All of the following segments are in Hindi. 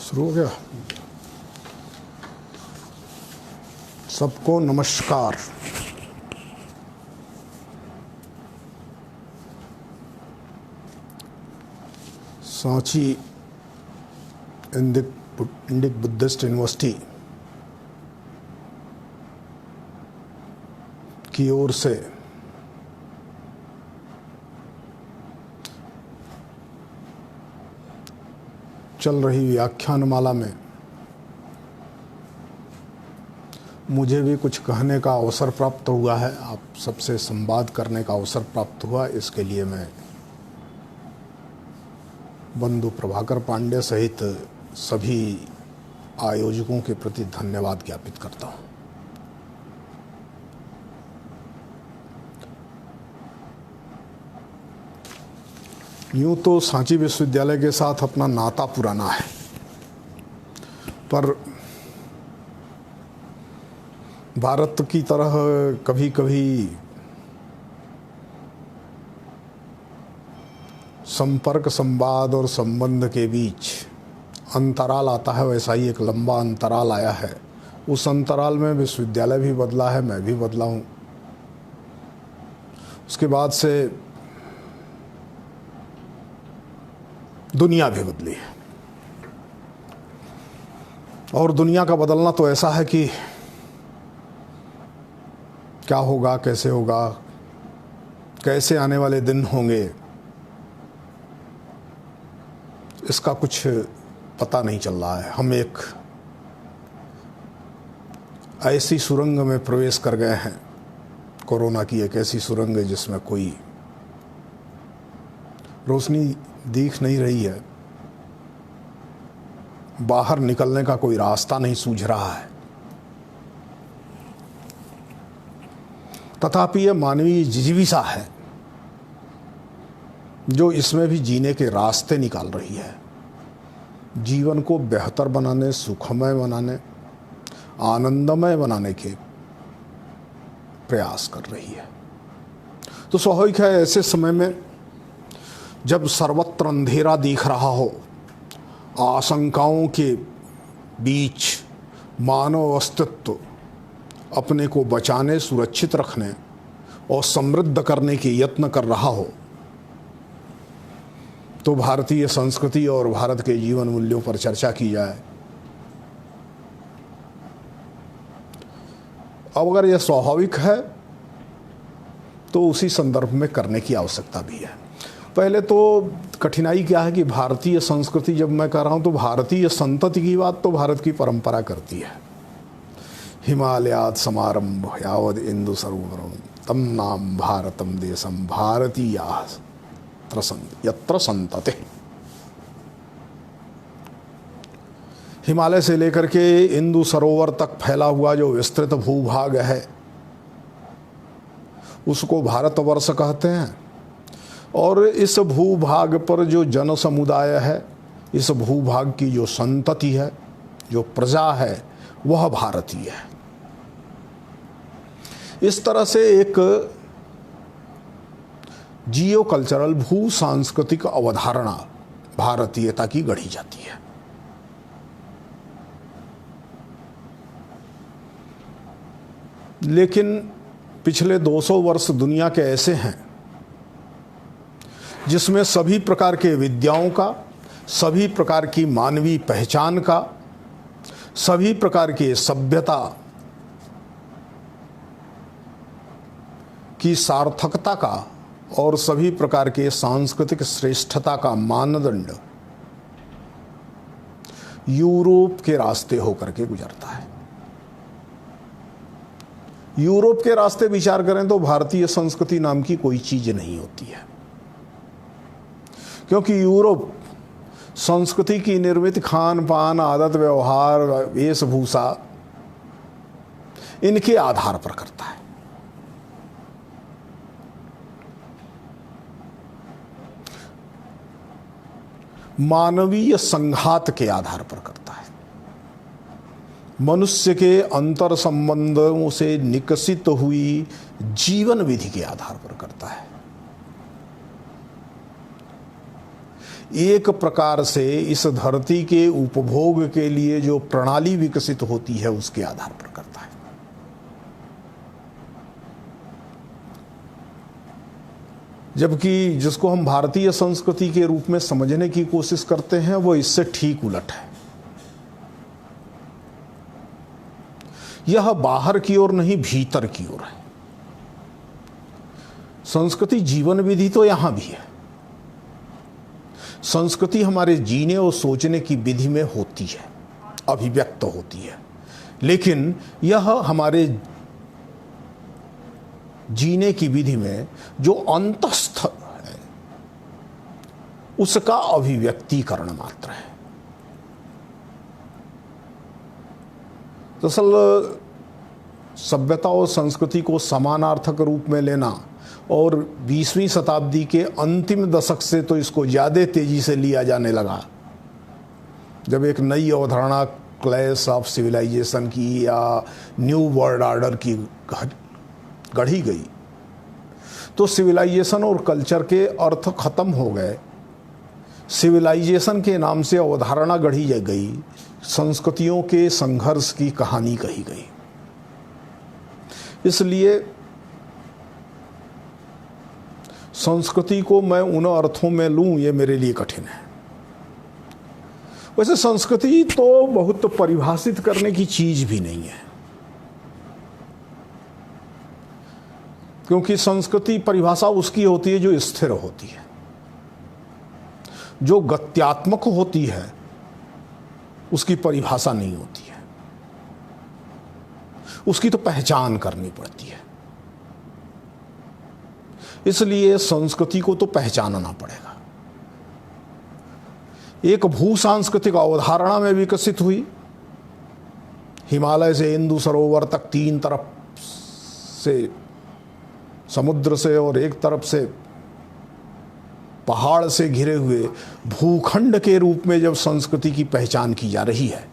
शुरू हो गया। सबको नमस्कार। सांची इंडिक बुद्धिस्ट यूनिवर्सिटी की ओर से चल रही व्याख्यानमाला में मुझे भी कुछ कहने का अवसर प्राप्त हुआ है, आप सबसे संवाद करने का अवसर प्राप्त हुआ। इसके लिए मैं बंधु प्रभाकर पांडे सहित सभी आयोजकों के प्रति धन्यवाद ज्ञापित करता हूँ। यूँ तो सांची विश्वविद्यालय के साथ अपना नाता पुराना है, पर भारत की तरह कभी कभी संपर्क, संवाद और संबंध के बीच अंतराल आता है। वैसा ही एक लंबा अंतराल आया है। उस अंतराल में विश्वविद्यालय भी बदला है, मैं भी बदला हूँ। उसके बाद से दुनिया भी बदली है, और दुनिया का बदलना तो ऐसा है कि क्या होगा, कैसे होगा, कैसे आने वाले दिन होंगे, इसका कुछ पता नहीं चल रहा है। हम एक ऐसी सुरंग में प्रवेश कर गए हैं, कोरोना की एक ऐसी सुरंग है जिसमें कोई रोशनी दिख नहीं रही है, बाहर निकलने का कोई रास्ता नहीं सूझ रहा है। तथापि यह मानवीय जिजीविषा है जो इसमें भी जीने के रास्ते निकाल रही है, जीवन को बेहतर बनाने, सुखमय बनाने, आनंदमय बनाने के प्रयास कर रही है। तो स्वाभाविक है, ऐसे समय में जब सर्वत्र अंधेरा दिख रहा हो, आशंकाओं के बीच मानव अस्तित्व अपने को बचाने, सुरक्षित रखने और समृद्ध करने के यत्न कर रहा हो, तो भारतीय संस्कृति और भारत के जीवन मूल्यों पर चर्चा की जाए। अब अगर यह स्वाभाविक है तो उसी संदर्भ में करने की आवश्यकता भी है। पहले तो कठिनाई क्या है कि भारतीय संस्कृति, जब मैं कह रहा हूँ तो भारतीय संतति की बात तो भारत की परंपरा करती है। हिमालयात् समारंभ यावद इंदु सरोवरम तम नाम भारतम देशम भारतीयाः यत्र संतते। हिमालय से लेकर के इंदु सरोवर तक फैला हुआ जो विस्तृत भूभाग है उसको भारतवर्ष कहते हैं, और इस भूभाग पर जो जन समुदाय है, इस भूभाग की जो संतति है, जो प्रजा है, वह भारतीय है। इस तरह से एक जियो कल्चरल, भू सांस्कृतिक अवधारणा भारतीयता की गढ़ी जाती है। लेकिन पिछले 200 वर्ष दुनिया के ऐसे हैं जिसमें सभी प्रकार के विद्याओं का, सभी प्रकार की मानवीय पहचान का, सभी प्रकार के सभ्यता की सार्थकता का और सभी प्रकार के सांस्कृतिक श्रेष्ठता का मानदंड यूरोप के रास्ते होकर के गुजरता है। यूरोप के रास्ते विचार करें तो भारतीय संस्कृति नाम की कोई चीज नहीं होती है, क्योंकि यूरोप संस्कृति की निर्मित खान पान, आदत व्यवहार, वेशभूषा इनके आधार पर करता है। मानवीय संघात के आधार पर करता है, मनुष्य के अंतर संबंधों से निकसित हुई जीवन विधि के आधार पर करता है। एक प्रकार से इस धरती के उपभोग के लिए जो प्रणाली विकसित होती है उसके आधार पर करता है। जबकि जिसको हम भारतीय संस्कृति के रूप में समझने की कोशिश करते हैं वो इससे ठीक उलट है। यह बाहर की ओर नहीं, भीतर की ओर है। संस्कृति जीवन विधि तो यहां भी है। संस्कृति हमारे जीने और सोचने की विधि में होती है, अभिव्यक्त होती है, लेकिन यह हमारे जीने की विधि में जो अंतस्थ है उसका अभिव्यक्तिकरण मात्र है। दरअसल सभ्यता और संस्कृति को समानार्थक रूप में लेना और 20वीं शताब्दी के अंतिम दशक से तो इसको ज़्यादा तेजी से लिया जाने लगा, जब एक नई अवधारणा क्लैश ऑफ सिविलाइजेशन की या न्यू वर्ल्ड ऑर्डर की गढ़ी गई, तो सिविलाइजेशन और कल्चर के अर्थ खत्म हो गए। सिविलाइजेशन के नाम से अवधारणा गढ़ी गई, संस्कृतियों के संघर्ष की कहानी कही गई। इसलिए संस्कृति को मैं उन अर्थों में लूं, ये मेरे लिए कठिन है। वैसे संस्कृति तो बहुत परिभाषित करने की चीज भी नहीं है, क्योंकि संस्कृति परिभाषा उसकी होती है जो स्थिर होती है, जो गत्यात्मक होती है उसकी परिभाषा नहीं होती है, उसकी तो पहचान करनी पड़ती है। इसलिए संस्कृति को तो पहचानना पड़ेगा। एक भू सांस्कृतिक अवधारणा में विकसित हुई, हिमालय से इंदु सरोवर तक 3 तरफ से समुद्र से और एक तरफ से पहाड़ से घिरे हुए भूखंड के रूप में जब संस्कृति की पहचान की जा रही है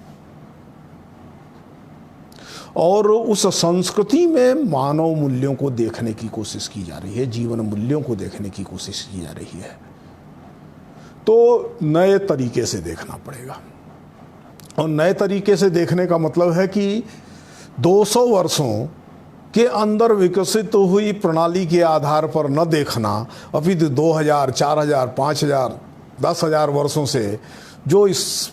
और उस संस्कृति में मानव मूल्यों को देखने की कोशिश की जा रही है, जीवन मूल्यों को देखने की कोशिश की जा रही है, तो नए तरीके से देखना पड़ेगा। और नए तरीके से देखने का मतलब है कि 200 वर्षों के अंदर विकसित हुई प्रणाली के आधार पर न देखना, अभी 2000, 4000, 5000, 10,000 वर्षों से जो इस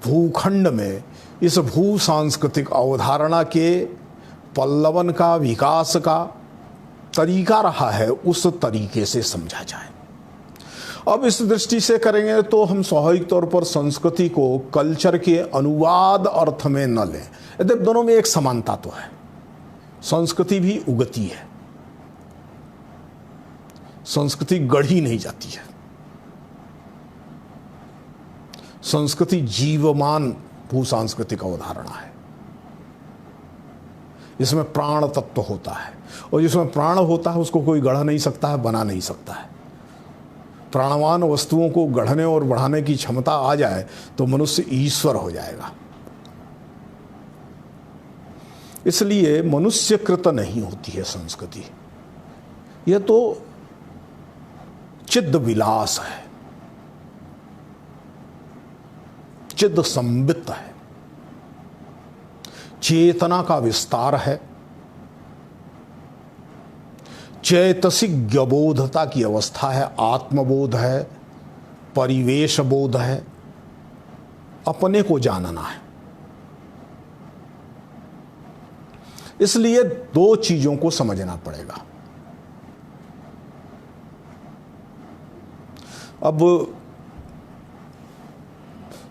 भूखंड में इस भू सांस्कृतिक अवधारणा के पल्लवन का, विकास का तरीका रहा है, उस तरीके से समझा जाए। अब इस दृष्टि से करेंगे तो हम स्वाभाविक तौर पर संस्कृति को कल्चर के अनुवाद अर्थ में न लें। यद्यपि दोनों में एक समानता तो है, संस्कृति भी उगती है, संस्कृति गढ़ी नहीं जाती है। संस्कृति जीवमान भू सांस्कृतिक अवधारणा है, इसमें प्राण तत्व होता है, और जिसमें प्राण होता है उसको कोई गढ़ नहीं सकता है, बना नहीं सकता है। प्राणवान वस्तुओं को गढ़ने और बढ़ाने की क्षमता आ जाए तो मनुष्य ईश्वर हो जाएगा। इसलिए मनुष्यकृत नहीं होती है संस्कृति, यह तो चिद्ध विलास है, चिद्ध संबित है, चेतना का विस्तार है, चैतसिक ज्ञबोधता की अवस्था है, आत्मबोध है, परिवेश बोध है, अपने को जानना है। इसलिए 2 चीजों को समझना पड़ेगा। अब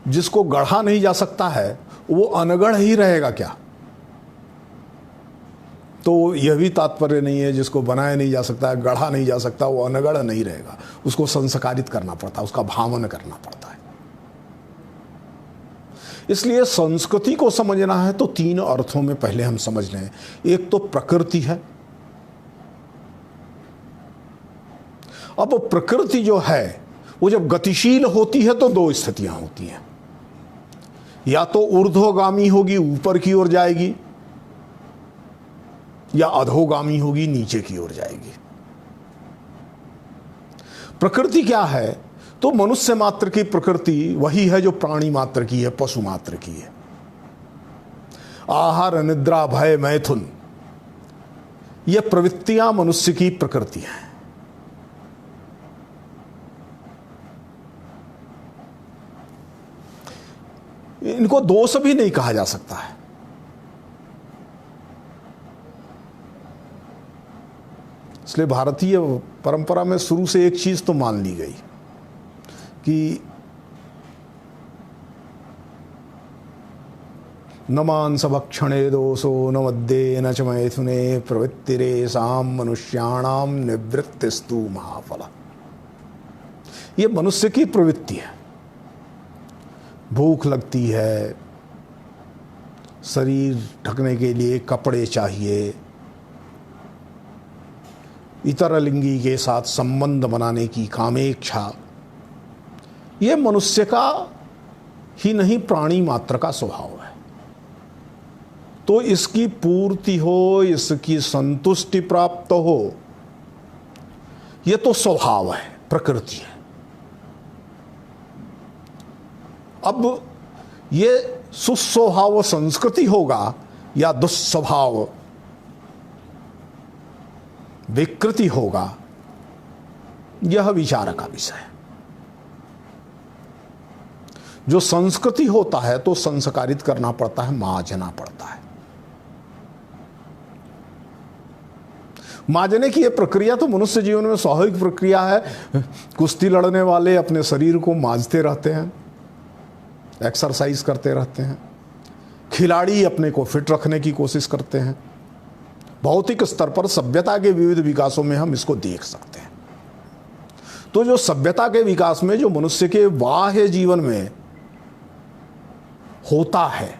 जिसको गढ़ा नहीं जा सकता है वो अनगढ़ ही रहेगा क्या? तो यह भी तात्पर्य नहीं है जिसको बनाया नहीं जा सकता है, गढ़ा नहीं जा सकता, वो अनगढ़ नहीं रहेगा, उसको संस्कारित करना पड़ता है, उसका भावन करना पड़ता है। इसलिए संस्कृति को समझना है तो 3 अर्थों में पहले हम समझ लें। एक तो प्रकृति है। अब प्रकृति जो है वो जब गतिशील होती है तो 2 स्थितियां होती हैं, या तो ऊर्ध्वगामी होगी, ऊपर की ओर जाएगी, या अधोगामी होगी, नीचे की ओर जाएगी। प्रकृति क्या है? तो मनुष्य मात्र की प्रकृति वही है जो प्राणी मात्र की है, पशु मात्र की है। आहार, निद्रा, भय, मैथुन, ये प्रवृत्तियां मनुष्य की प्रकृति हैं। इनको दोष भी नहीं कहा जा सकता है। इसलिए भारतीय परंपरा में शुरू से एक चीज तो मान ली गई कि न मांस भक्षणे दोषो न मद्ये न च मैथुने प्रवृत्तिरेषां मनुष्याणाम निवृत्तिस्तु महाफला। ये मनुष्य की प्रवृत्ति है। भूख लगती है, शरीर ढकने के लिए कपड़े चाहिए, इतर लिंगी के साथ संबंध बनाने की कामेच्छा, ये मनुष्य का ही नहीं प्राणी मात्र का स्वभाव है। तो इसकी पूर्ति हो, इसकी संतुष्टि प्राप्त हो, यह तो स्वभाव है, प्रकृति है। अब ये सुस्वभाव संस्कृति होगा या दुस्वभाव विकृति होगा, यह विचार का विषय है। जो संस्कृति होता है तो संस्कारित करना पड़ता है, मांझना पड़ता है। मांझने की यह प्रक्रिया तो मनुष्य जीवन में स्वाभाविक प्रक्रिया है। कुश्ती लड़ने वाले अपने शरीर को मांझते रहते हैं, एक्सरसाइज करते रहते हैं। खिलाड़ी अपने को फिट रखने की कोशिश करते हैं। भौतिक स्तर पर सभ्यता के विविध विकासों में हम इसको देख सकते हैं। तो जो सभ्यता के विकास में जो मनुष्य के बाह्य जीवन में होता है,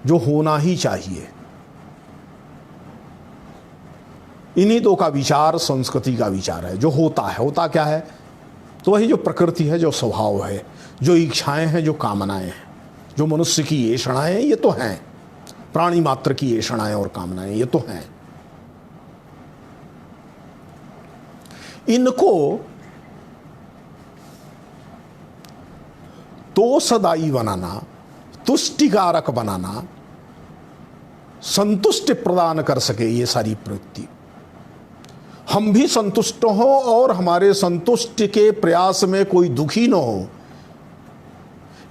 जो होना ही चाहिए, इन्हीं दो का विचार संस्कृति का विचार है। जो होता है, होता क्या है? तो वही जो प्रकृति है, जो स्वभाव है, जो इच्छाएं हैं, जो कामनाएं हैं, जो मनुष्य की ऐषणाएं, ये तो हैं। प्राणी मात्र की ऐषणाएं और कामनाएं ये तो हैं। इनको तोषदायी बनाना, तुष्टिकारक बनाना, संतुष्टि प्रदान कर सके ये सारी प्रवृत्ति, हम भी संतुष्ट हो और हमारे संतुष्टि के प्रयास में कोई दुखी न हो,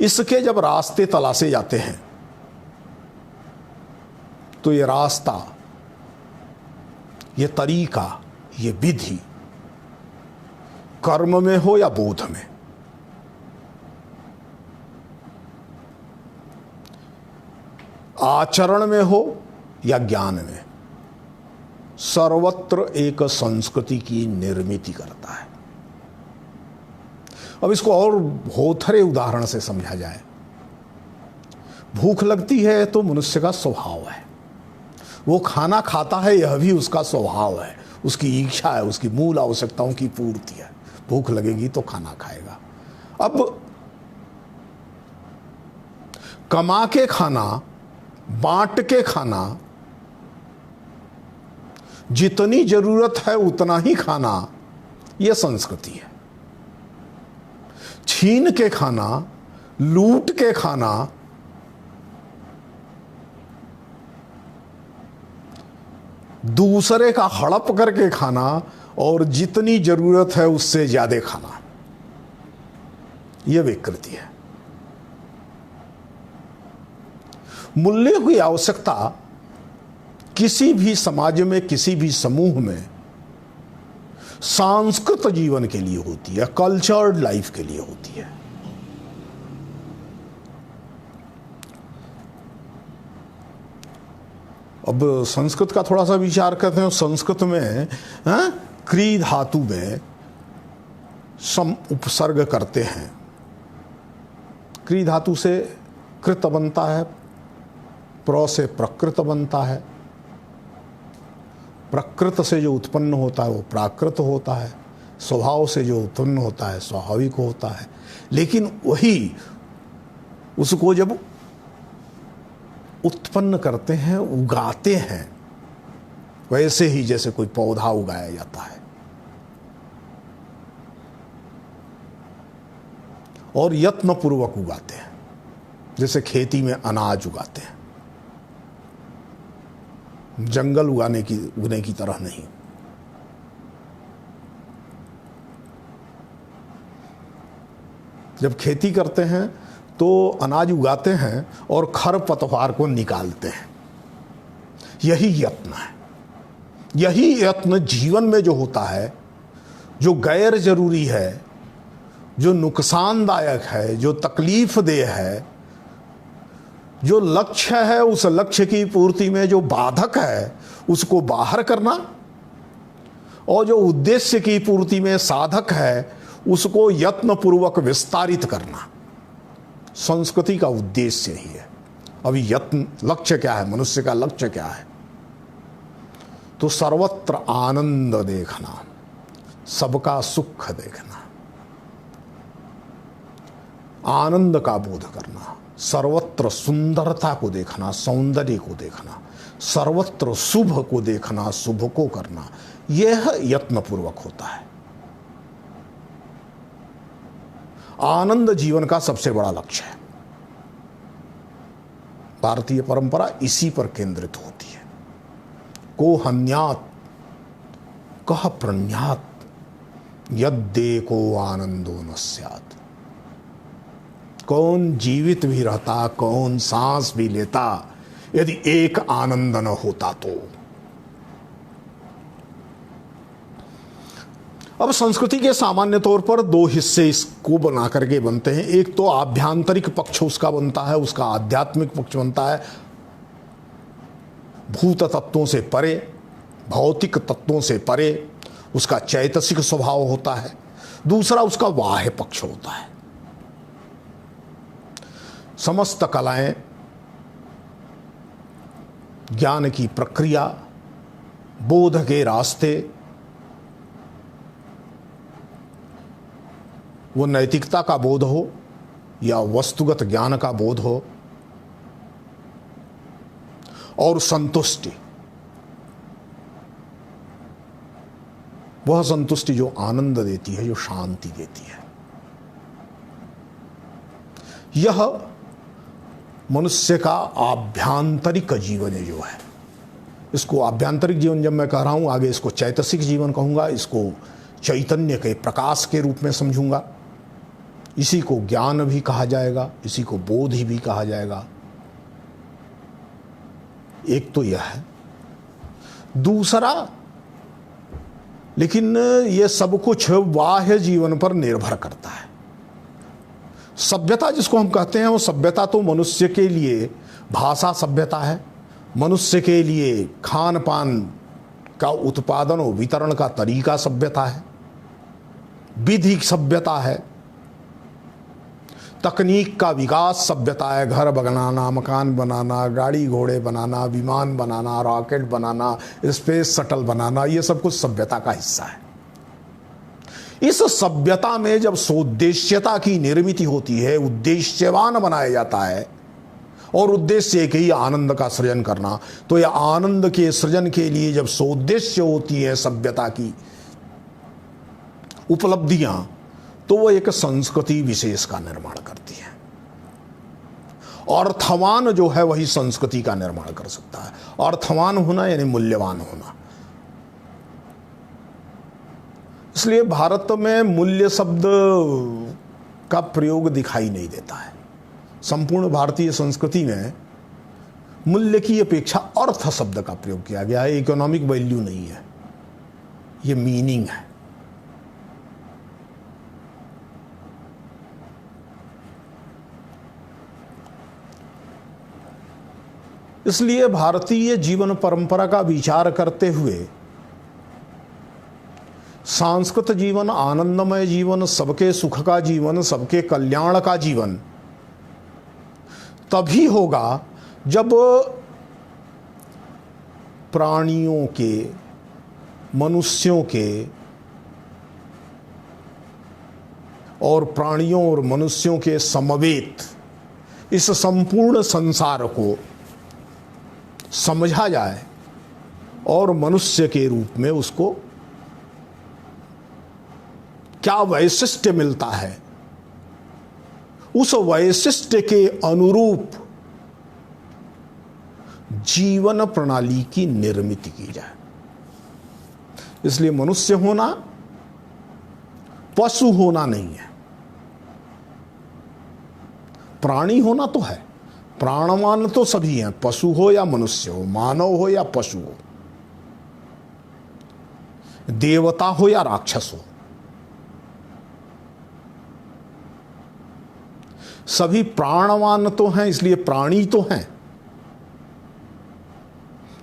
इसके जब रास्ते तलाशे जाते हैं तो ये रास्ता, ये तरीका, ये विधि कर्म में हो या बोध में, आचरण में हो या ज्ञान में, सर्वत्र एक संस्कृति की निर्मिति करता है। अब इसको और होथरे उदाहरण से समझा जाए। भूख लगती है तो मनुष्य का स्वभाव है, वो खाना खाता है, यह भी उसका स्वभाव है, उसकी इच्छा है, उसकी मूल आवश्यकताओं की पूर्ति है। भूख लगेगी तो खाना खाएगा। अब कमा के खाना, बांट के खाना, जितनी जरूरत है उतना ही खाना, यह संस्कृति है। छीन के खाना, लूट के खाना, दूसरे का हड़प करके खाना और जितनी जरूरत है उससे ज्यादा खाना, यह विकृति है। मूल्य की आवश्यकता किसी भी समाज में, किसी भी समूह में सांस्कृत जीवन के लिए होती है, कल्चर्ड लाइफ के लिए होती है। अब संस्कृत का थोड़ा सा विचार करते हैं। संस्कृत में क्री धातु में सम उपसर्ग करते हैं। क्री धातु से कृत बनता है, प्र से प्रकृत बनता है, प्रकृत से जो उत्पन्न होता है वो प्राकृत होता है, स्वभाव से जो उत्पन्न होता है स्वाभाविक होता है। लेकिन वही उसको जब उत्पन्न करते हैं, उगाते हैं, वैसे ही जैसे कोई पौधा उगाया जाता है, और यत्नपूर्वक उगाते हैं, जैसे खेती में अनाज उगाते हैं, जंगल उगने की तरह नहीं। जब खेती करते हैं तो अनाज उगाते हैं और खरपतवार को निकालते हैं। यही यत्न है। यही यत्न जीवन में जो होता है, जो गैर जरूरी है, जो नुकसानदायक है, जो तकलीफ देह है, जो लक्ष्य है उस लक्ष्य की पूर्ति में जो बाधक है उसको बाहर करना, और जो उद्देश्य की पूर्ति में साधक है उसको यत्नपूर्वक विस्तारित करना। संस्कृति का उद्देश्य ही है। अभी यत्न, लक्ष्य क्या है, मनुष्य का लक्ष्य क्या है? तो सर्वत्र आनंद देखना, सबका सुख देखना, आनंद का बोध करना, सर्वत्र सुंदरता को देखना, सौंदर्य को देखना, सर्वत्र शुभ को देखना, शुभ को करना, यह यत्नपूर्वक होता है। आनंद जीवन का सबसे बड़ा लक्ष्य है। भारतीय परंपरा इसी पर केंद्रित होती है। को हन्यात कह प्रण्यात यद्दे को आनंदो न स्यात्। कौन जीवित भी रहता, कौन सांस भी लेता, यदि एक आनंद न होता तो। अब संस्कृति के सामान्य तौर पर दो हिस्से इसको बना करके बनते हैं। एक तो आभ्यंतरिक पक्ष उसका बनता है, उसका आध्यात्मिक पक्ष बनता है, भूत तत्वों से परे, भौतिक तत्वों से परे उसका चैतसिक स्वभाव होता है। दूसरा उसका बाह्य पक्ष होता है। समस्त कलाएं, ज्ञान की प्रक्रिया, बोध के रास्ते, वो नैतिकता का बोध हो या वस्तुगत ज्ञान का बोध हो, और संतुष्टि, वह संतुष्टि जो आनंद देती है, जो शांति देती है, यह मनुष्य का आभ्यंतरिक जीवन है जो है। इसको आभ्यंतरिक जीवन जब मैं कह रहा हूं, आगे इसको चैतसिक जीवन कहूंगा, इसको चैतन्य के प्रकाश के रूप में समझूंगा। इसी को ज्ञान भी कहा जाएगा, इसी को बोध भी कहा जाएगा। एक तो यह है। दूसरा, लेकिन यह सब कुछ बाह्य जीवन पर निर्भर करता है। सभ्यता जिसको हम कहते हैं, वो सभ्यता तो मनुष्य के लिए भाषा सभ्यता है, मनुष्य के लिए खान पान का उत्पादन और वितरण का तरीका सभ्यता है, विधि सभ्यता है, तकनीक का विकास सभ्यता है। घर बनाना, मकान बनाना, गाड़ी घोड़े बनाना, विमान बनाना, रॉकेट बनाना, स्पेस शटल बनाना, ये सब कुछ सभ्यता का हिस्सा है। इस सभ्यता में जब सोद्देश्यता की निर्मिति होती है, उद्देश्यवान बनाया जाता है, और उद्देश्य एक ही आनंद का सृजन करना, तो यह आनंद के सृजन के लिए जब सोद्देश्य होती है सभ्यता की उपलब्धियां, तो वो एक संस्कृति विशेष का निर्माण करती है। अर्थवान जो है वही संस्कृति का निर्माण कर सकता है। अर्थवान होना यानी मूल्यवान होना। इसलिए भारत में मूल्य शब्द का प्रयोग दिखाई नहीं देता है। संपूर्ण भारतीय संस्कृति में मूल्य की अपेक्षा अर्थ शब्द का प्रयोग किया गया है। इकोनॉमिक वैल्यू नहीं है, ये मीनिंग है। इसलिए भारतीय जीवन परंपरा का विचार करते हुए सांस्कृतिक जीवन, आनंदमय जीवन, सबके सुख का जीवन, सबके कल्याण का जीवन तभी होगा जब प्राणियों के, मनुष्यों के और प्राणियों और मनुष्यों के समवेत इस संपूर्ण संसार को समझा जाए और मनुष्य के रूप में उसको क्या वैशिष्ट्य मिलता है, उस वैशिष्ट के अनुरूप जीवन प्रणाली की निर्मित की जाए। इसलिए मनुष्य होना पशु होना नहीं है, प्राणी होना तो है। प्राणवान तो सभी हैं, पशु हो या मनुष्य हो, मानव हो या पशु हो, देवता हो या राक्षस हो, सभी प्राणवान तो हैं, इसलिए प्राणी तो हैं।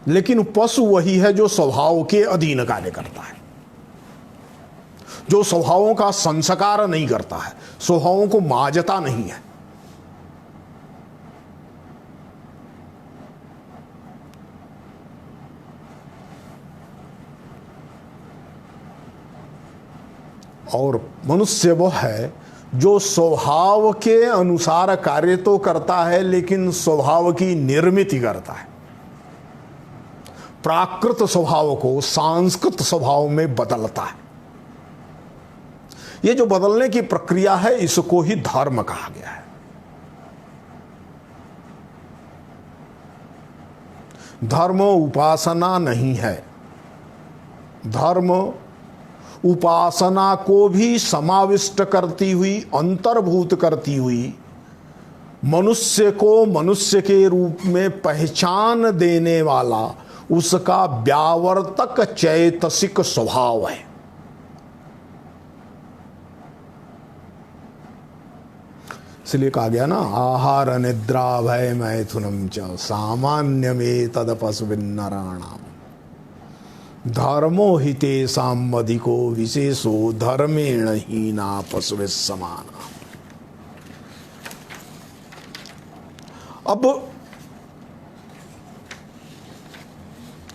लेकिन पशु वही है जो स्वभाव के अधीन कार्य करता है, जो स्वभावों का संस्कार नहीं करता है, स्वभावों को माजता नहीं है। और मनुष्य वह है जो स्वभाव के अनुसार कार्य तो करता है, लेकिन स्वभाव की निर्मित करता है। प्राकृत स्वभाव को सांस्कृत स्वभाव में बदलता है। यह जो बदलने की प्रक्रिया है, इसको ही धर्म कहा गया है। धर्म उपासना नहीं है। धर्म उपासना को भी समाविष्ट करती हुई, अंतर्भूत करती हुई, मनुष्य को मनुष्य के रूप में पहचान देने वाला उसका व्यावर्तक चैतसिक स्वभाव है। इसलिए कहा गया ना, आहार निद्रा भय मैथुनम च सामान्यमे तद पशुभिन्नराणाम धर्मो हिते सामधिको विशेषो धर्मेण हीना पशुभिः समाना। अब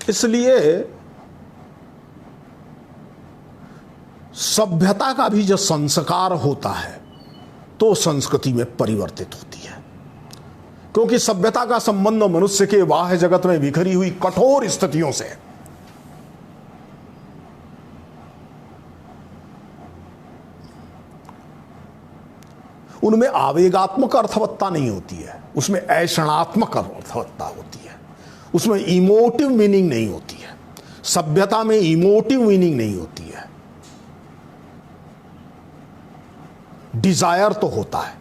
इसलिए सभ्यता का भी जो संस्कार होता है तो संस्कृति में परिवर्तित होती है, क्योंकि सभ्यता का संबंध मनुष्य के बाह्य जगत में बिखरी हुई कठोर स्थितियों से है। उनमें आवेगात्मक अर्थवत्ता नहीं होती है, उसमें ऐषणात्मक अर्थवत्ता होती है, उसमें इमोटिव मीनिंग नहीं होती है। सभ्यता में इमोटिव मीनिंग नहीं होती है। डिजायर तो होता है।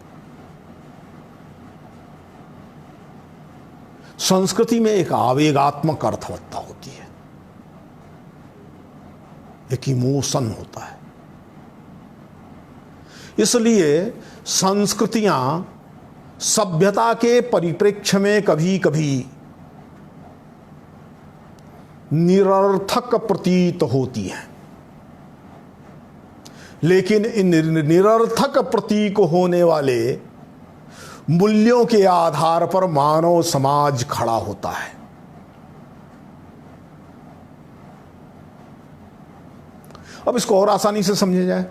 संस्कृति में एक आवेगात्मक अर्थवत्ता होती है, एक इमोशन होता है। इसलिए संस्कृतियां सभ्यता के परिप्रेक्ष्य में कभी कभी निरर्थक प्रतीत होती हैं, लेकिन इन निरर्थक प्रतीक होने वाले मूल्यों के आधार पर मानव समाज खड़ा होता है। अब इसको और आसानी से समझा जाए,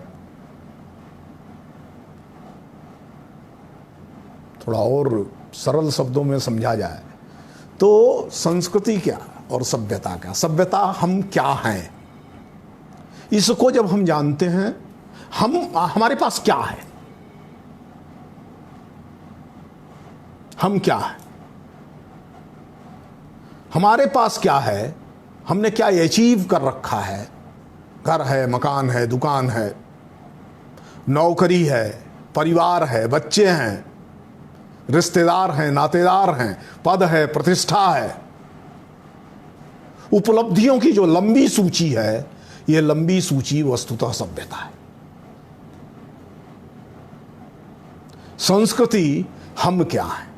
थोड़ा और सरल शब्दों में समझा जाए तो संस्कृति क्या और सभ्यता क्या। सभ्यता हम क्या हैं, इसको जब हम जानते हैं, हमारे पास क्या है, हम क्या है, हमारे पास क्या है, हमने क्या अचीव कर रखा है। घर है, मकान है, दुकान है, नौकरी है, परिवार है, बच्चे हैं, रिश्तेदार हैं, नातेदार हैं, पद है, प्रतिष्ठा है। उपलब्धियों की जो लंबी सूची है, यह लंबी सूची वस्तुतः सभ्यता है। संस्कृति हम क्या है।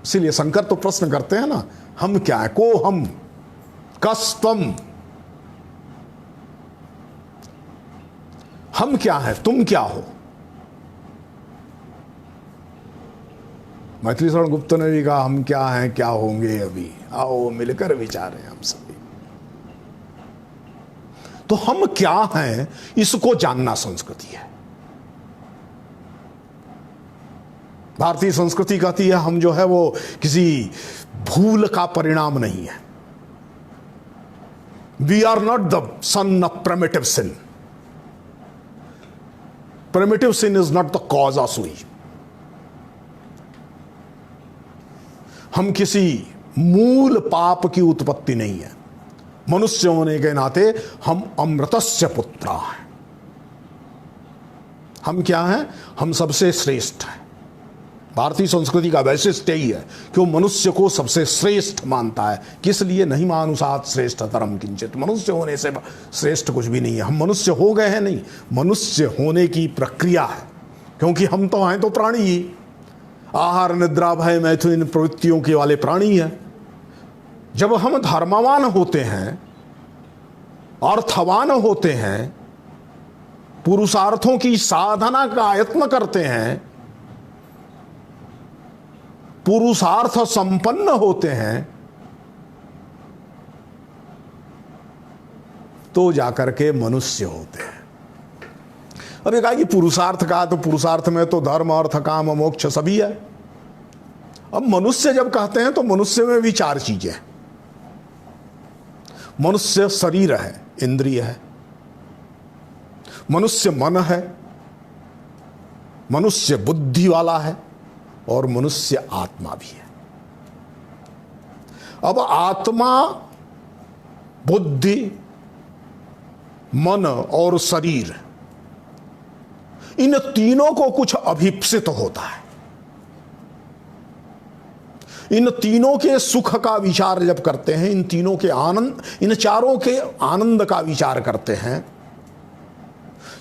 इसीलिए शंकर तो प्रश्न करते हैं ना, हम क्या है, को हम, कस त्वम। हम क्या है, तुम क्या हो। मैथिली शरण गुप्त ने भी कहा, हम क्या हैं, क्या होंगे अभी, आओ मिलकर विचारें हम सभी। तो हम क्या हैं, इसको जानना संस्कृति है। भारतीय संस्कृति कहती है हम जो है वो किसी भूल का परिणाम नहीं है। We are not the son of primitive sin. Primitive sin is not the cause of सुई। हम किसी मूल पाप की उत्पत्ति नहीं है। मनुष्य होने के नाते हम अमृतस्य पुत्र हैं। हम क्या हैं? हम सबसे श्रेष्ठ हैं। भारतीय संस्कृति का वैशिष्ट्य यही है कि वो मनुष्य को सबसे श्रेष्ठ मानता है। किस लिए? नहीं मानुषात् श्रेष्ठतरम किंचित। मनुष्य होने से श्रेष्ठ कुछ भी नहीं है। हम मनुष्य हो गए हैं नहीं, मनुष्य होने की प्रक्रिया है, क्योंकि हम तो हैं तो प्राणी ही। आहार निद्रा भय मैथुन इन प्रवृत्तियों के वाले प्राणी हैं। जब हम धर्मवान होते हैं, अर्थवान होते हैं, पुरुषार्थों की साधना का यत्न करते हैं, पुरुषार्थ संपन्न होते हैं, तो जाकर के मनुष्य होते हैं। अब ये कहा कि पुरुषार्थ का, तो पुरुषार्थ में तो धर्म अर्थ काम मोक्ष सभी है। अब मनुष्य जब कहते हैं तो मनुष्य में भी चार चीजें हैं। मनुष्य शरीर है, इंद्रिय है, मनुष्य मन है, मनुष्य बुद्धि वाला है, और मनुष्य आत्मा भी है। अब आत्मा, बुद्धि, मन और शरीर, इन तीनों को कुछ अभीप्सित होता है। इन तीनों के सुख का विचार जब करते हैं, इन तीनों के आनंद, इन चारों के आनंद का विचार करते हैं,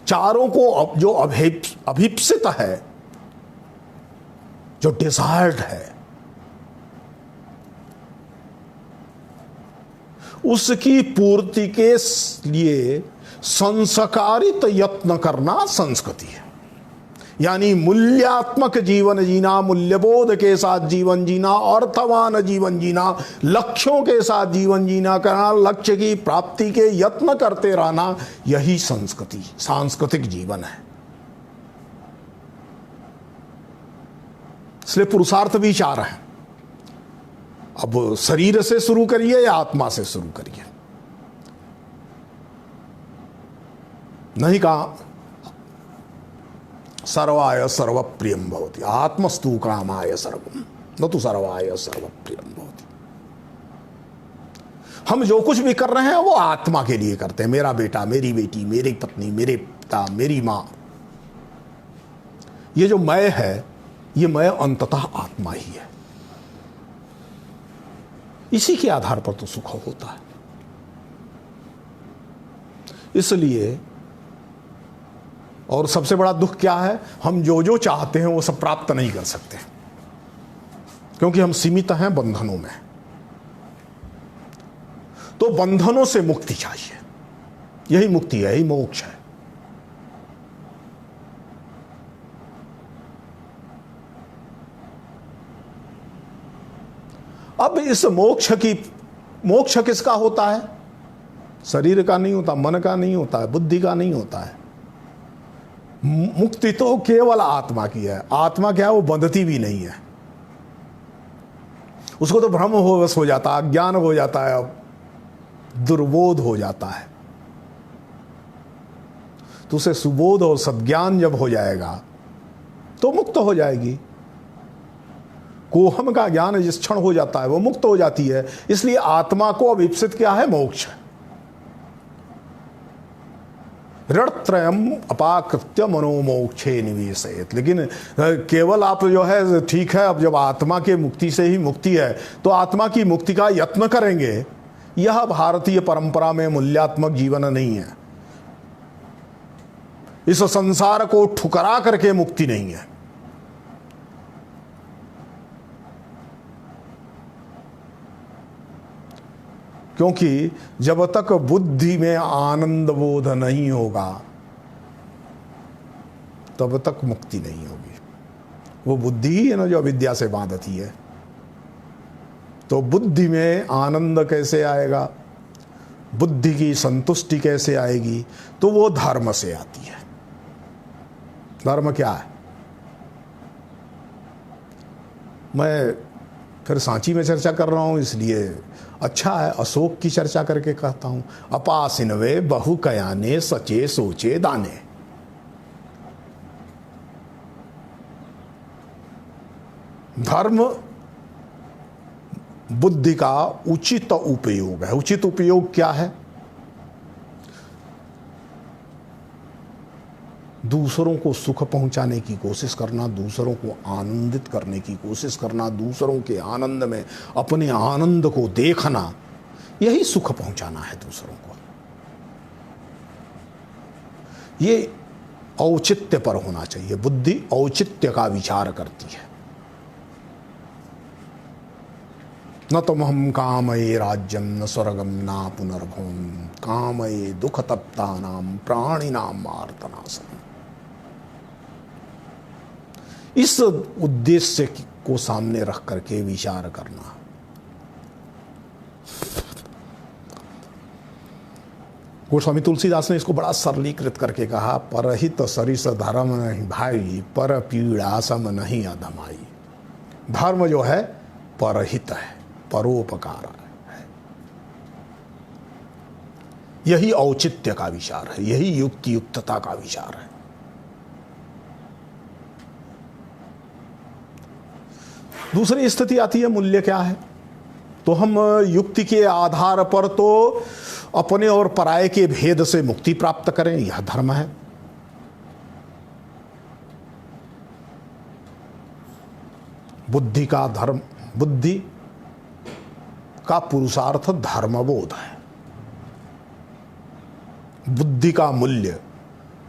चारों को जो अभीप्सित है, जो डिजायर्ड है, उसकी पूर्ति के लिए संस्कारित यत्न करना संस्कृति है। यानी मूल्यात्मक जीवन जीना, मूल्यबोध के साथ जीवन जीना, अर्थवान जीवन जीना, लक्ष्यों के साथ जीवन जीना करना, लक्ष्य की प्राप्ति के यत्न करते रहना, यही संस्कृति, सांस्कृतिक जीवन है। इसलिए पुरुषार्थ भी चार हैं। अब शरीर से शुरू करिए या आत्मा से शुरू करिए। नहीं कहा सर्वाय सर्वप्रियम भवति, आत्मस्तु कामाय सर्वम न तो सर्वाय सर्वप्रियम भवति। हम जो कुछ भी कर रहे हैं वो आत्मा के लिए करते हैं। मेरा बेटा, मेरी बेटी, मेरी पत्नी, मेरे पिता, मेरी मां, ये जो मैं है, ये मैं अंततः आत्मा ही है। इसी के आधार पर तो सुख होता है। इसलिए, और सबसे बड़ा दुख क्या है? हम जो जो चाहते हैं वो सब प्राप्त नहीं कर सकते, क्योंकि हम सीमित हैं बंधनों में। तो बंधनों से मुक्ति चाहिए। यही मुक्ति है, यही मोक्ष है। अब इस मोक्ष किसका होता है? शरीर का नहीं होता, मन का नहीं होता है, बुद्धि का नहीं होता है। मुक्ति तो केवल आत्मा की है। आत्मा क्या है? वो बंधती भी नहीं है। उसको तो भ्रम हो जाता है, अज्ञान हो जाता है, दुर्बोध हो जाता है। तो उसे सुबोध और सद्ज्ञान जब हो जाएगा तो मुक्त हो जाएगी। कोहम का ज्ञान जिस क्षण हो जाता है वो मुक्त हो जाती है। इसलिए आत्मा को अभीप्सित क्या है? मोक्ष। ऋणत्रयम् अपाकृत्य मनोमोक्षे निवेशयेत्। लेकिन केवल आप जो है, ठीक है, अब जब आत्मा के मुक्ति से ही मुक्ति है तो आत्मा की मुक्ति का यत्न करेंगे, यह भारतीय परंपरा में मूल्यात्मक जीवन नहीं है। इस संसार को ठुकरा करके मुक्ति नहीं है। क्योंकि जब तक बुद्धि में आनंद बोध नहीं होगा तब तक मुक्ति नहीं होगी। वो बुद्धि ही है ना जो अविद्या से बांधती है। तो बुद्धि में आनंद कैसे आएगा, बुद्धि की संतुष्टि कैसे आएगी? तो वो धर्म से आती है। धर्म क्या है? मैं फिर सांची में चर्चा कर रहा हूं, इसलिए अच्छा है अशोक की चर्चा करके कहता हूं। अपासिनवे बहु कयाने सचे सोचे दाने। धर्म बुद्धि का उचित उपयोग है। उचित उपयोग क्या है? दूसरों को सुख पहुंचाने की कोशिश करना, दूसरों को आनंदित करने की कोशिश करना, दूसरों के आनंद में अपने आनंद को देखना, यही सुख पहुंचाना है दूसरों को। ये औचित्य पर होना चाहिए। बुद्धि औचित्य का विचार करती है। न तो हम कामये राज्यम न स्वर्गम ना पुनर्भवम कामये दुख तप्तानाम प्राणिनाम आर्तनासम। इस उद्देश्य को सामने रख करके विचार करना। गोस्वामी तुलसीदास ने इसको बड़ा सरलीकृत करके कहा, परहित सरिस धर्म नहीं भाई, पर पीड़ा सम नहीं अधमाई। धर्म जो है परहित है, परोपकार है। यही औचित्य का विचार है, यही युक्ति युक्तता का विचार है। दूसरी स्थिति आती है मूल्य क्या है। तो हम युक्ति के आधार पर तो अपने और पराये के भेद से मुक्ति प्राप्त करें, यह धर्म है। बुद्धि का धर्म, बुद्धि का पुरुषार्थ धर्मबोध है। बुद्धि का मूल्य,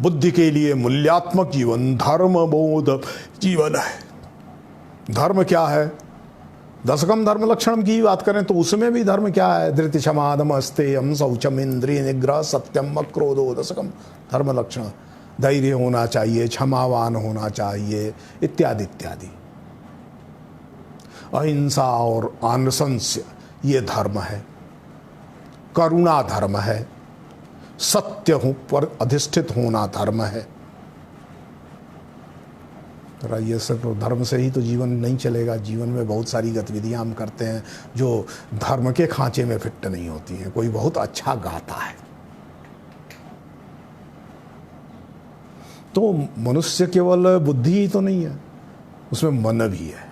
बुद्धि के लिए मूल्यात्मक जीवन धर्मबोध जीवन है। धर्म क्या है? दशकम धर्म लक्षणम की बात करें तो उसमें भी धर्म क्या है? धृति क्षमा दम अस्तेयम शौचम इंद्रिय निग्रह सत्यम अक्रोधो दशकम धर्म लक्षण। धैर्य होना चाहिए, क्षमावान होना चाहिए, इत्यादि इत्यादि। अहिंसा और आनुशंस्य ये धर्म है। करुणा धर्म है। सत्य पर अधिष्ठित होना धर्म है। ये सिर्फ धर्म से ही तो जीवन नहीं चलेगा। जीवन में बहुत सारी गतिविधियां हम करते हैं जो धर्म के खांचे में फिट नहीं होती हैं। कोई बहुत अच्छा गाता है तो मनुष्य केवल बुद्धि ही तो नहीं है, उसमें मन भी है।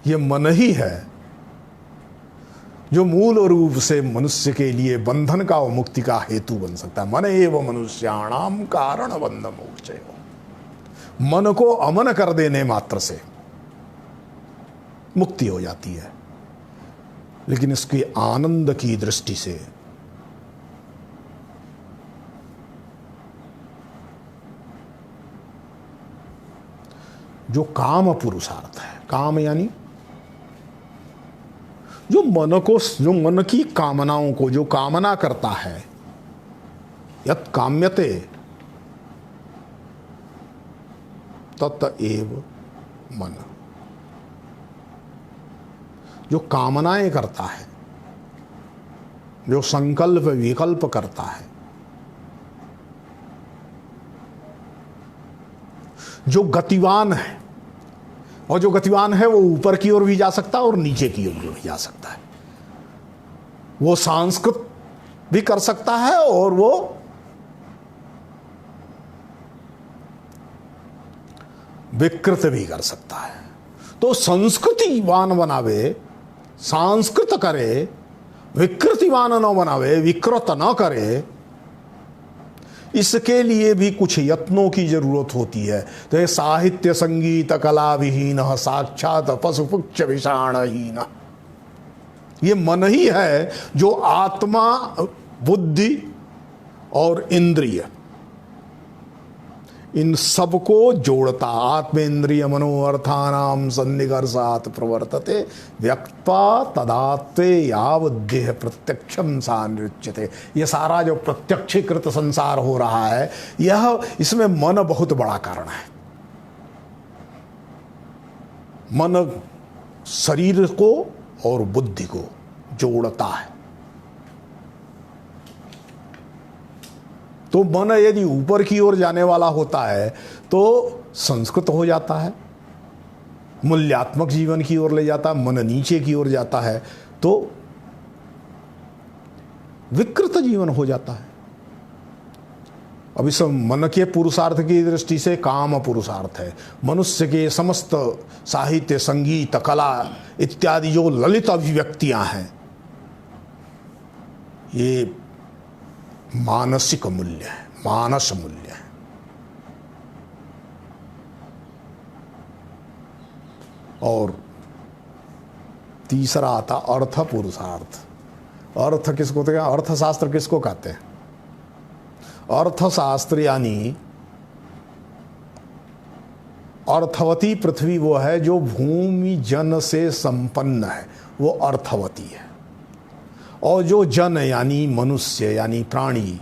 ये मन ही है जो मूल रूप से मनुष्य के लिए बंधन का और मुक्ति का हेतु बन सकता है। मन एव मनुष्याणाम कारण बंध मोक्षय। मन को अमन कर देने मात्र से मुक्ति हो जाती है, लेकिन इसके आनंद की दृष्टि से जो काम पुरुषार्थ है, काम यानी जो मन की कामनाओं को जो कामना करता है, यत् काम्यते तत् एव मन। जो कामनाएं करता है, जो संकल्प विकल्प करता है, जो गतिवान है, और जो गतिवान है वो ऊपर की ओर भी जा सकता है और नीचे की ओर भी जा सकता है। वो सांस्कृत भी कर सकता है और वो विकृत भी कर सकता है। तो संस्कृतिवान बनावे, सांस्कृत करे, विकृतिवान न बनावे, विकृत न करे, इसके लिए भी कुछ यत्नों की जरूरत होती है। तो ये साहित्य संगीत कला विहीन साक्षात पशुपुच्छ विषाणहीन। ये मन ही है जो आत्मा, बुद्धि और इंद्रिय इन सबको जोड़ता। आत्मेन्द्रिय मनोअर्थानाम सन्निकर्षात् प्रवर्तते व्यक्त्वा तदात्ते यावद्देह प्रत्यक्षम सा नृत्यते। ये सारा जो प्रत्यक्षीकृत संसार हो रहा है, यह इसमें मन बहुत बड़ा कारण है। मन शरीर को और बुद्धि को जोड़ता है। तो मन यदि ऊपर की ओर जाने वाला होता है तो संस्कृत हो जाता है, मूल्यात्मक जीवन की ओर ले जाता है। मन नीचे की ओर जाता है तो विकृत जीवन हो जाता है। अब इस मन के पुरुषार्थ की दृष्टि से काम पुरुषार्थ है। मनुष्य के समस्त साहित्य, संगीत, कला इत्यादि जो ललित अभिव्यक्तियां हैं, ये मानसिक मूल्य है, मानस मूल्य है। और तीसरा आता अर्थ पुरुषार्थ। अर्थ किसको कहते हैं? अर्थशास्त्र किसको कहते हैं? अर्थशास्त्र यानी अर्थवती पृथ्वी वो है जो भूमि जन से संपन्न है, वो अर्थवती है। और जो जन यानी मनुष्य यानी प्राणी,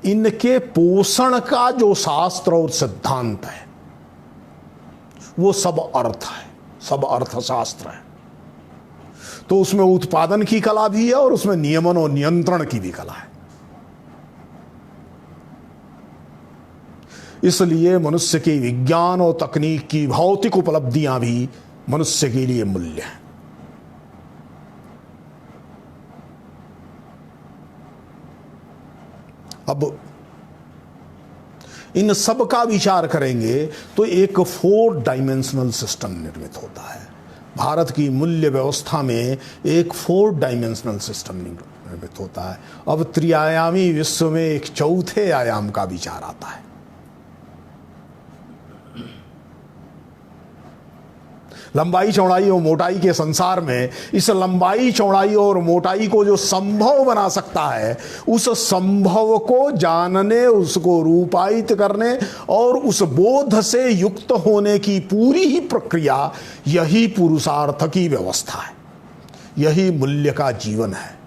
इनके पोषण का जो शास्त्र और सिद्धांत है वो सब अर्थ है, सब अर्थशास्त्र है। तो उसमें उत्पादन की कला भी है और उसमें नियमन और नियंत्रण की भी कला है। इसलिए मनुष्य के विज्ञान और तकनीक की भौतिक उपलब्धियां भी मनुष्य के लिए मूल्य है। अब इन सब का विचार करेंगे तो एक 4 डायमेंशनल सिस्टम निर्मित होता है। भारत की मूल्य व्यवस्था में एक 4 डायमेंशनल सिस्टम निर्मित होता है। अब त्रिआयामी विश्व में एक चौथे आयाम का विचार आता है। लंबाई, चौड़ाई और मोटाई के संसार में इस लंबाई, चौड़ाई और मोटाई को जो संभव बना सकता है, उस संभव को जानने, उसको रूपायित करने और उस बोध से युक्त होने की पूरी ही प्रक्रिया, यही पुरुषार्थ की व्यवस्था है, यही मूल्य का जीवन है।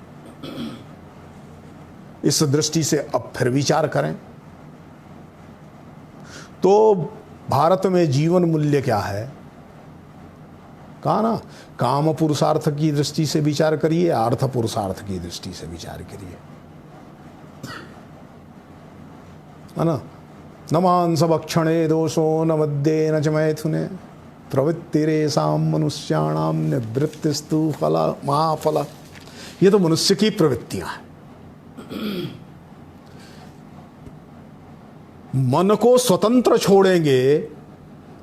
इस दृष्टि से अब फिर विचार करें तो भारत में जीवन मूल्य क्या है? कहा ना, काम पुरुषार्थ की दृष्टि से विचार करिए, अर्थ पुरुषार्थ की दृष्टि से विचार करिए, है ना। न मांस भक्षणे दोषो न मद्ये न च मैथुने प्रवृत्तिरेषां मनुष्याणां निवृत्तिस्तु फला महाफला। ये तो मनुष्य की प्रवृत्तियां हैं। मन को स्वतंत्र छोड़ेंगे,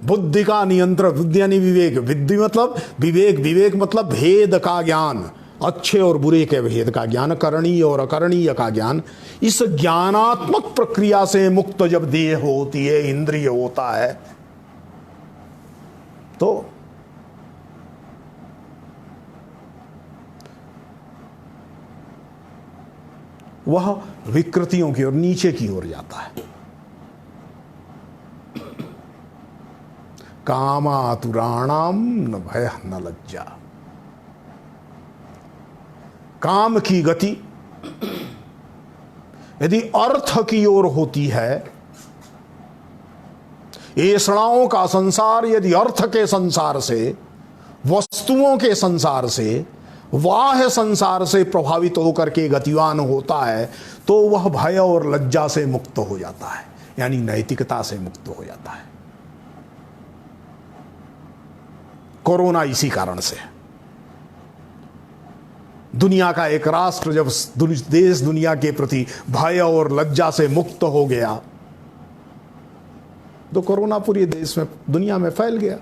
बुद्धि का नियंत्रण, बुद्धि यानी विवेक, बुद्धि मतलब विवेक, विवेक मतलब भेद का ज्ञान, अच्छे और बुरे के भेद का ज्ञान, करणीय और अकरणीय का ज्ञान। इस ज्ञानात्मक प्रक्रिया से मुक्त जब देह होती है, इंद्रिय होता है, तो वह विकृतियों की ओर, नीचे की ओर जाता है। कामातुराणाम न भय न लज्जा। काम की गति यदि अर्थ की ओर होती है, ऐषणाओं का संसार यदि अर्थ के संसार से, वस्तुओं के संसार से, बाह्य संसार से प्रभावित होकर के गतिवान होता है, तो वह भय और लज्जा से मुक्त हो जाता है, यानी नैतिकता से मुक्त हो जाता है। कोरोना इसी कारण से। दुनिया का एक राष्ट्र जब देश दुनिया के प्रति भय और लज्जा से मुक्त हो गया, तो कोरोना पूरे देश में, दुनिया में फैल गया,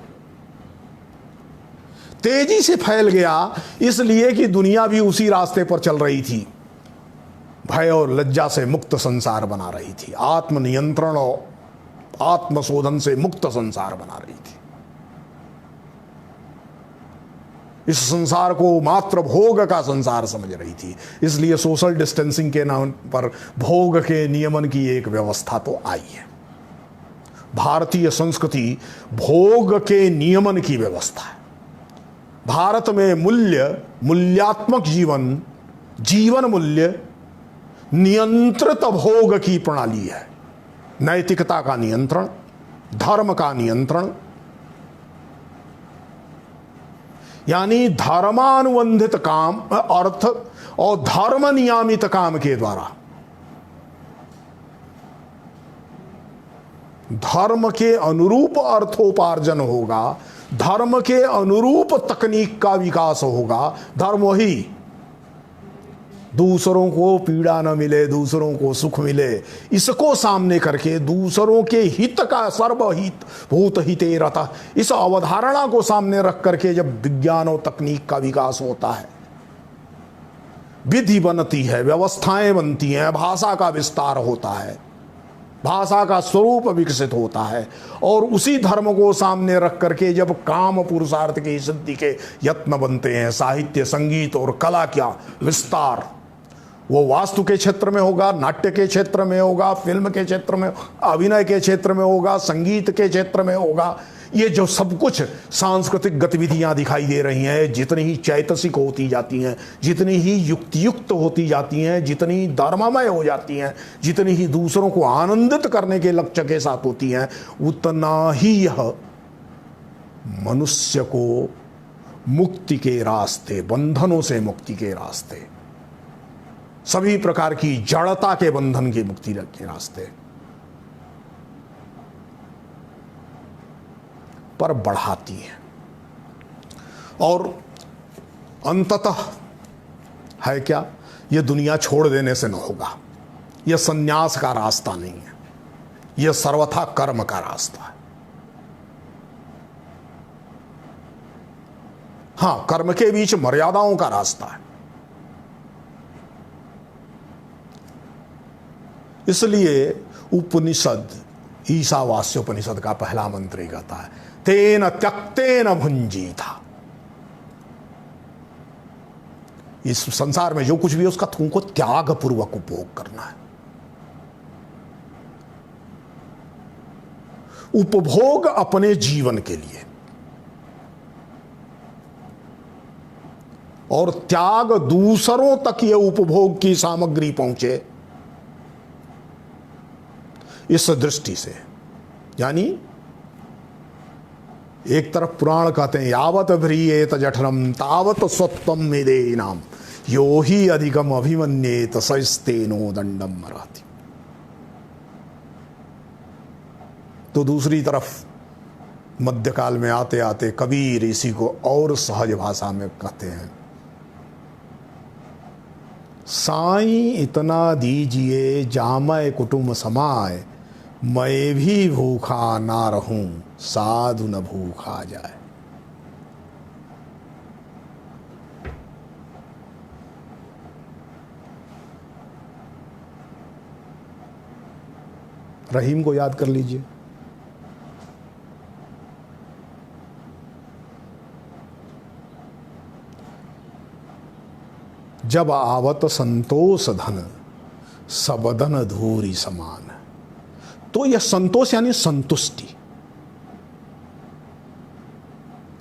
तेजी से फैल गया, इसलिए कि दुनिया भी उसी रास्ते पर चल रही थी, भय और लज्जा से मुक्त संसार बना रही थी, आत्मनियंत्रण और आत्मशोधन से मुक्त संसार बना रही थी। इस संसार को मात्र भोग का संसार समझ रही थी, इसलिए सोशल डिस्टेंसिंग के नाम पर भोग के नियमन की एक व्यवस्था तो आई है। भारतीय संस्कृति भोग के नियमन की व्यवस्था है। भारत में मूल्य, मूल्यात्मक जीवन, जीवन मूल्य नियंत्रित भोग की प्रणाली है। नैतिकता का नियंत्रण, धर्म का नियंत्रण, यानी धर्मानुबंधित काम, अर्थ और धर्म नियामित काम के द्वारा धर्म के अनुरूप अर्थोपार्जन होगा, धर्म के अनुरूप तकनीक का विकास होगा। धर्म वही दूसरों को पीड़ा न मिले, दूसरों को सुख मिले, इसको सामने करके दूसरों के हित का सर्वहित भूत हिते रहता, इस अवधारणा को सामने रख करके जब विज्ञान और तकनीक का विकास होता है, विधि बनती है, व्यवस्थाएं बनती हैं, भाषा का विस्तार होता है, भाषा का स्वरूप विकसित होता है, और उसी धर्म को सामने रख करके जब काम पुरुषार्थ की सिद्धि के यत्न बनते हैं, साहित्य, संगीत और कला का विस्तार, वो वास्तु के क्षेत्र में होगा, नाट्य के क्षेत्र में होगा, फिल्म के क्षेत्र में, अभिनय के क्षेत्र में होगा, संगीत के क्षेत्र में होगा, ये जो सब कुछ सांस्कृतिक गतिविधियां दिखाई दे रही हैं, जितनी ही चैतसिक होती जाती हैं, जितनी ही युक्तियुक्त होती जाती हैं, जितनी धर्ममय हो जाती हैं, जितनी ही दूसरों को आनंदित करने के लक्ष्य के साथ होती हैं, उतना ही यह मनुष्य को मुक्ति के रास्ते, बंधनों से मुक्ति के रास्ते, सभी प्रकार की जड़ता के बंधन की मुक्ति के रास्ते पर बढ़ाती है। और अंततः है क्या, यह दुनिया छोड़ देने से न होगा, यह संन्यास का रास्ता नहीं है, यह सर्वथा कर्म का रास्ता है। हां, कर्म के बीच मर्यादाओं का रास्ता है। इसलिए उपनिषद, ईशावास्य उपनिषद का पहला मंत्र ही कहता है, तेन त्यक्तेन भुंजीता। इस संसार में जो कुछ भी है उसका तुमको त्याग पूर्वक उपभोग करना है। उपभोग अपने जीवन के लिए और त्याग दूसरों तक यह उपभोग की सामग्री पहुंचे, इस दृष्टि से। यानी एक तरफ पुराण कहते हैं, यावत भ्रियेत जठरम तावत स्वत्वम मेदेनाम यो ही अधिकम अभिमन्येत सस्तेनो दंडम मराति। तो दूसरी तरफ मध्यकाल में आते आते कबीर इसी को और सहज भाषा में कहते हैं, साईं इतना दीजिए जामय कुटुंब समाए, मैं भी भूखा ना रहूं साधु न भूखा जाए। रहीम को याद कर लीजिए। जब आवत संतोष धन सबदन धूरी समान। तो यह संतोष यानी संतुष्टि,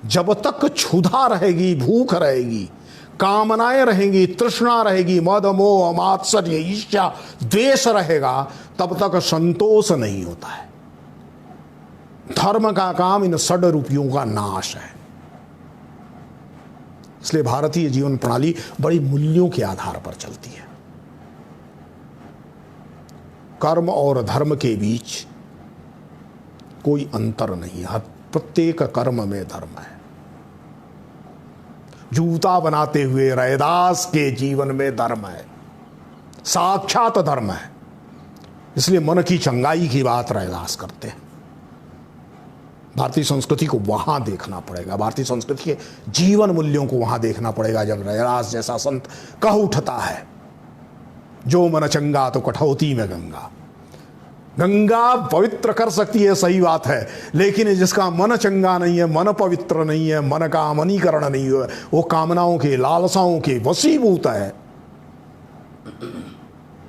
जब तक क्षुधा रहेगी, भूख रहेगी, कामनाएं रहेंगी, तृष्णा रहेगी, मद मोह मात्सर्य ईर्ष्या द्वेष रहेगा, तब तक संतोष नहीं होता है। धर्म का काम इन षड रूपियों का नाश है। इसलिए भारतीय जीवन प्रणाली बड़ी मूल्यों के आधार पर चलती है। कर्म और धर्म के बीच कोई अंतर नहीं है, प्रत्येक कर्म में धर्म है। जूता बनाते हुए रैदास के जीवन में धर्म है, साक्षात धर्म है। इसलिए मन की चंगाई की बात रैदास करते हैं। भारतीय संस्कृति को वहां देखना पड़ेगा, भारतीय संस्कृति के जीवन मूल्यों को वहां देखना पड़ेगा। जब रैदास जैसा संत कह उठता है, जो मन चंगा तो कठौती में गंगा। गंगा पवित्र कर सकती है, सही बात है, लेकिन जिसका मन चंगा नहीं है, मन पवित्र नहीं है, मन का अमनीकरण नहीं है, वो कामनाओं के, लालसाओं के वशीभूत है।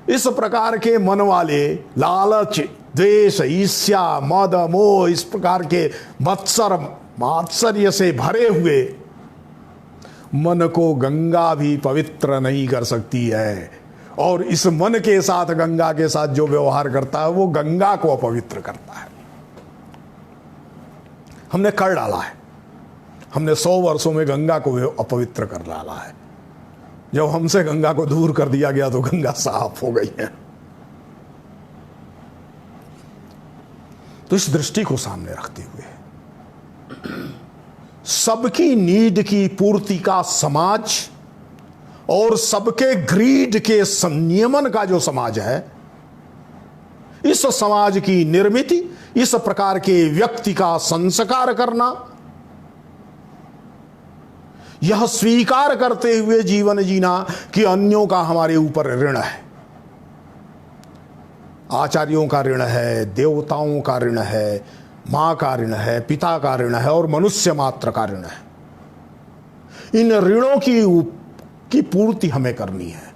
इस प्रकार के मन वाले लालच, द्वेष, ईर्ष्या, मद मोह, इस प्रकार के मत्सर मात्सर्य से भरे हुए मन को गंगा भी पवित्र नहीं कर सकती है। और इस मन के साथ, गंगा के साथ जो व्यवहार करता है, वो गंगा को अपवित्र करता है। हमने कर डाला है, हमने 100 वर्षों में गंगा को अपवित्र कर डाला है। जब हमसे गंगा को दूर कर दिया गया तो गंगा साफ हो गई है। तो इस दृष्टि को सामने रखते हुए सबकी नीड की पूर्ति का समाज और सबके ग्रीड के संयमन का जो समाज है, इस समाज की निर्मिति, इस प्रकार के व्यक्ति का संस्कार करना, यह स्वीकार करते हुए जीवन जीना कि अन्यों का हमारे ऊपर ऋण है, आचार्यों का ऋण है, देवताओं का ऋण है, मां का ऋण है, पिता का ऋण है और मनुष्य मात्र का ऋण है। इन ऋणों की पूर्ति हमें करनी है।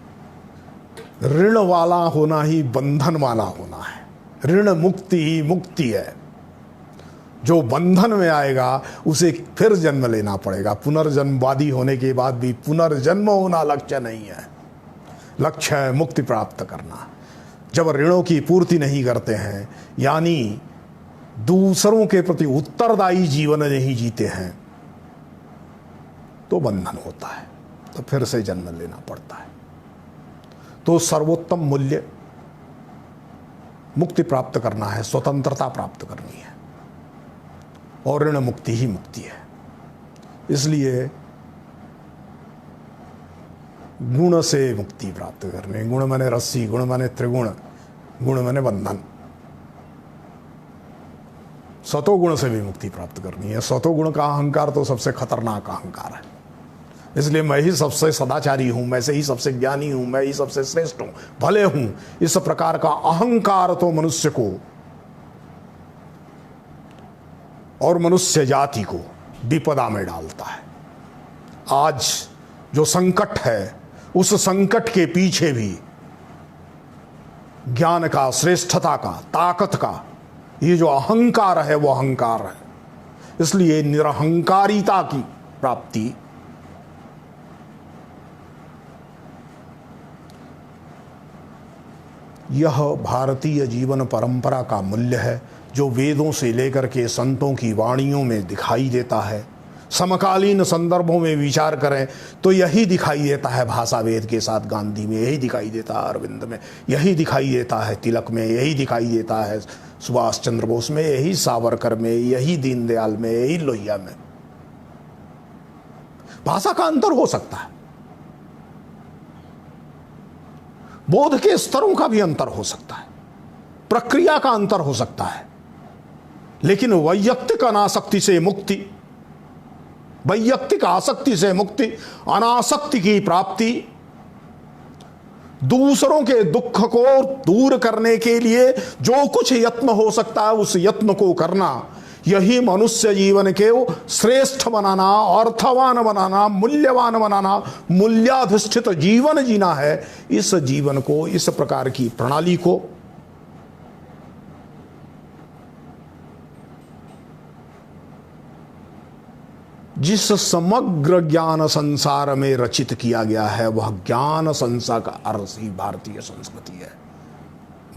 ऋण वाला होना ही बंधन वाला होना है। ऋण मुक्ति ही मुक्ति है। जो बंधन में आएगा उसे फिर जन्म लेना पड़ेगा। पुनर्जन्मवादी होने के बाद भी पुनर्जन्म होना लक्ष्य नहीं है। लक्ष्य है मुक्ति प्राप्त करना। जब ऋणों की पूर्ति नहीं करते हैं, यानी दूसरों के प्रति उत्तरदायी जीवन नहीं जीते हैं, तो बंधन होता है, तो फिर से जन्म लेना पड़ता है। तो सर्वोत्तम मूल्य मुक्ति प्राप्त करना है, स्वतंत्रता प्राप्त करनी है, और ऋण मुक्ति ही मुक्ति है। इसलिए गुण से मुक्ति प्राप्त करनी। गुण माने रस्सी, गुण माने त्रिगुण, गुण माने बंधन। सतोगुण से भी मुक्ति प्राप्त करनी है। सतोगुण का अहंकार तो सबसे खतरनाक अहंकार है। इसलिए मैं ही सबसे सदाचारी हूं, मैं से ही सबसे ज्ञानी हूं, मैं ही सबसे श्रेष्ठ हूं, भले हूं, इस प्रकार का अहंकार तो मनुष्य को और मनुष्य जाति को विपदा में डालता है। आज जो संकट है, उस संकट के पीछे भी ज्ञान का, श्रेष्ठता का, ताकत का ये जो अहंकार है, वो अहंकार है। इसलिए निरहंकारिता की प्राप्ति यह भारतीय जीवन परंपरा का मूल्य है, जो वेदों से लेकर के संतों की वाणियों में दिखाई देता है। समकालीन संदर्भों में विचार करें तो यही दिखाई देता है। भाषा वेद के साथ गांधी में यही दिखाई देता है, अरविंद में यही दिखाई देता है, तिलक में यही दिखाई देता है, सुभाष चंद्र बोस में यही, सावरकर में यही, दीनदयाल में यही, लोहिया में। भाषा का अंतर हो सकता है, बोध के स्तरों का भी अंतर हो सकता है, प्रक्रिया का अंतर हो सकता है, लेकिन वैयक्तिक अनासक्ति से मुक्ति, वैयक्तिक आसक्ति से मुक्ति, अनासक्ति की प्राप्ति, दूसरों के दुख को दूर करने के लिए जो कुछ यत्न हो सकता है उस यत्न को करना, यही मनुष्य जीवन के श्रेष्ठ बनाना, अर्थवान बनाना, मूल्यवान बनाना, मूल्याधिष्ठित जीवन जीना है। इस जीवन को, इस प्रकार की प्रणाली को जिस समग्र ज्ञान संसार में रचित किया गया है, वह ज्ञान संसार का अर्थ ही भारतीय संस्कृति है।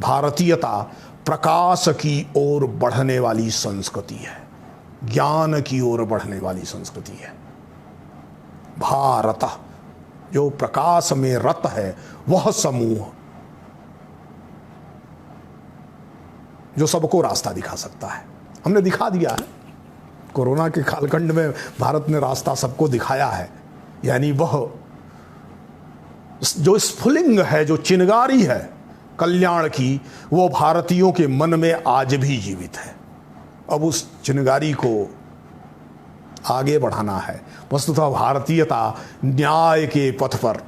भारतीयता प्रकाश की ओर बढ़ने वाली संस्कृति है, ज्ञान की ओर बढ़ने वाली संस्कृति है। भारत जो प्रकाश में रत है, वह समूह जो सबको रास्ता दिखा सकता है। हमने दिखा दिया है। कोरोना के कालखंड में भारत ने रास्ता सबको दिखाया है। यानी वह जो स्फुलिंग है, जो चिनगारी है कल्याण की, वो भारतीयों के मन में आज भी जीवित है। अब उस चिनगारी को आगे बढ़ाना है। वस्तुतः भारतीयता न्याय के पथ पर,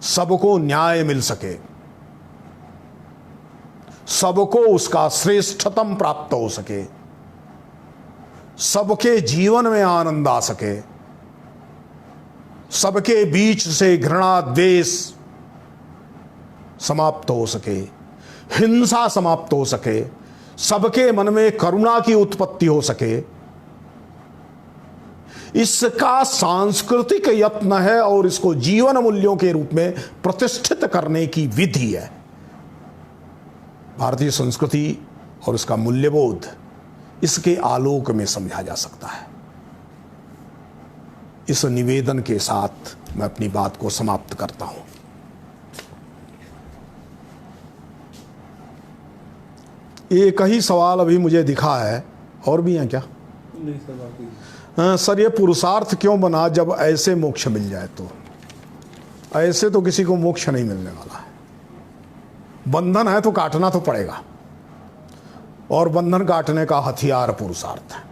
सबको न्याय मिल सके, सबको उसका श्रेष्ठतम प्राप्त हो सके, सबके जीवन में आनंद आ सके, सबके बीच से घृणा द्वेष समाप्त हो सके, हिंसा समाप्त हो सके, सबके मन में करुणा की उत्पत्ति हो सके, इसका सांस्कृतिक यत्न है और इसको जीवन मूल्यों के रूप में प्रतिष्ठित करने की विधि है। भारतीय संस्कृति और इसका मूल्यबोध इसके आलोक में समझा जा सकता है। इस निवेदन के साथ मैं अपनी बात को समाप्त करता हूं। एक ही सवाल अभी मुझे दिखा है, और भी हैं क्या? नहीं सर, बाकी सर, ये पुरुषार्थ क्यों बना जब ऐसे मोक्ष मिल जाए तो? ऐसे तो किसी को मोक्ष नहीं मिलने वाला है। बंधन है तो काटना तो पड़ेगा, और बंधन काटने का हथियार पुरुषार्थ है।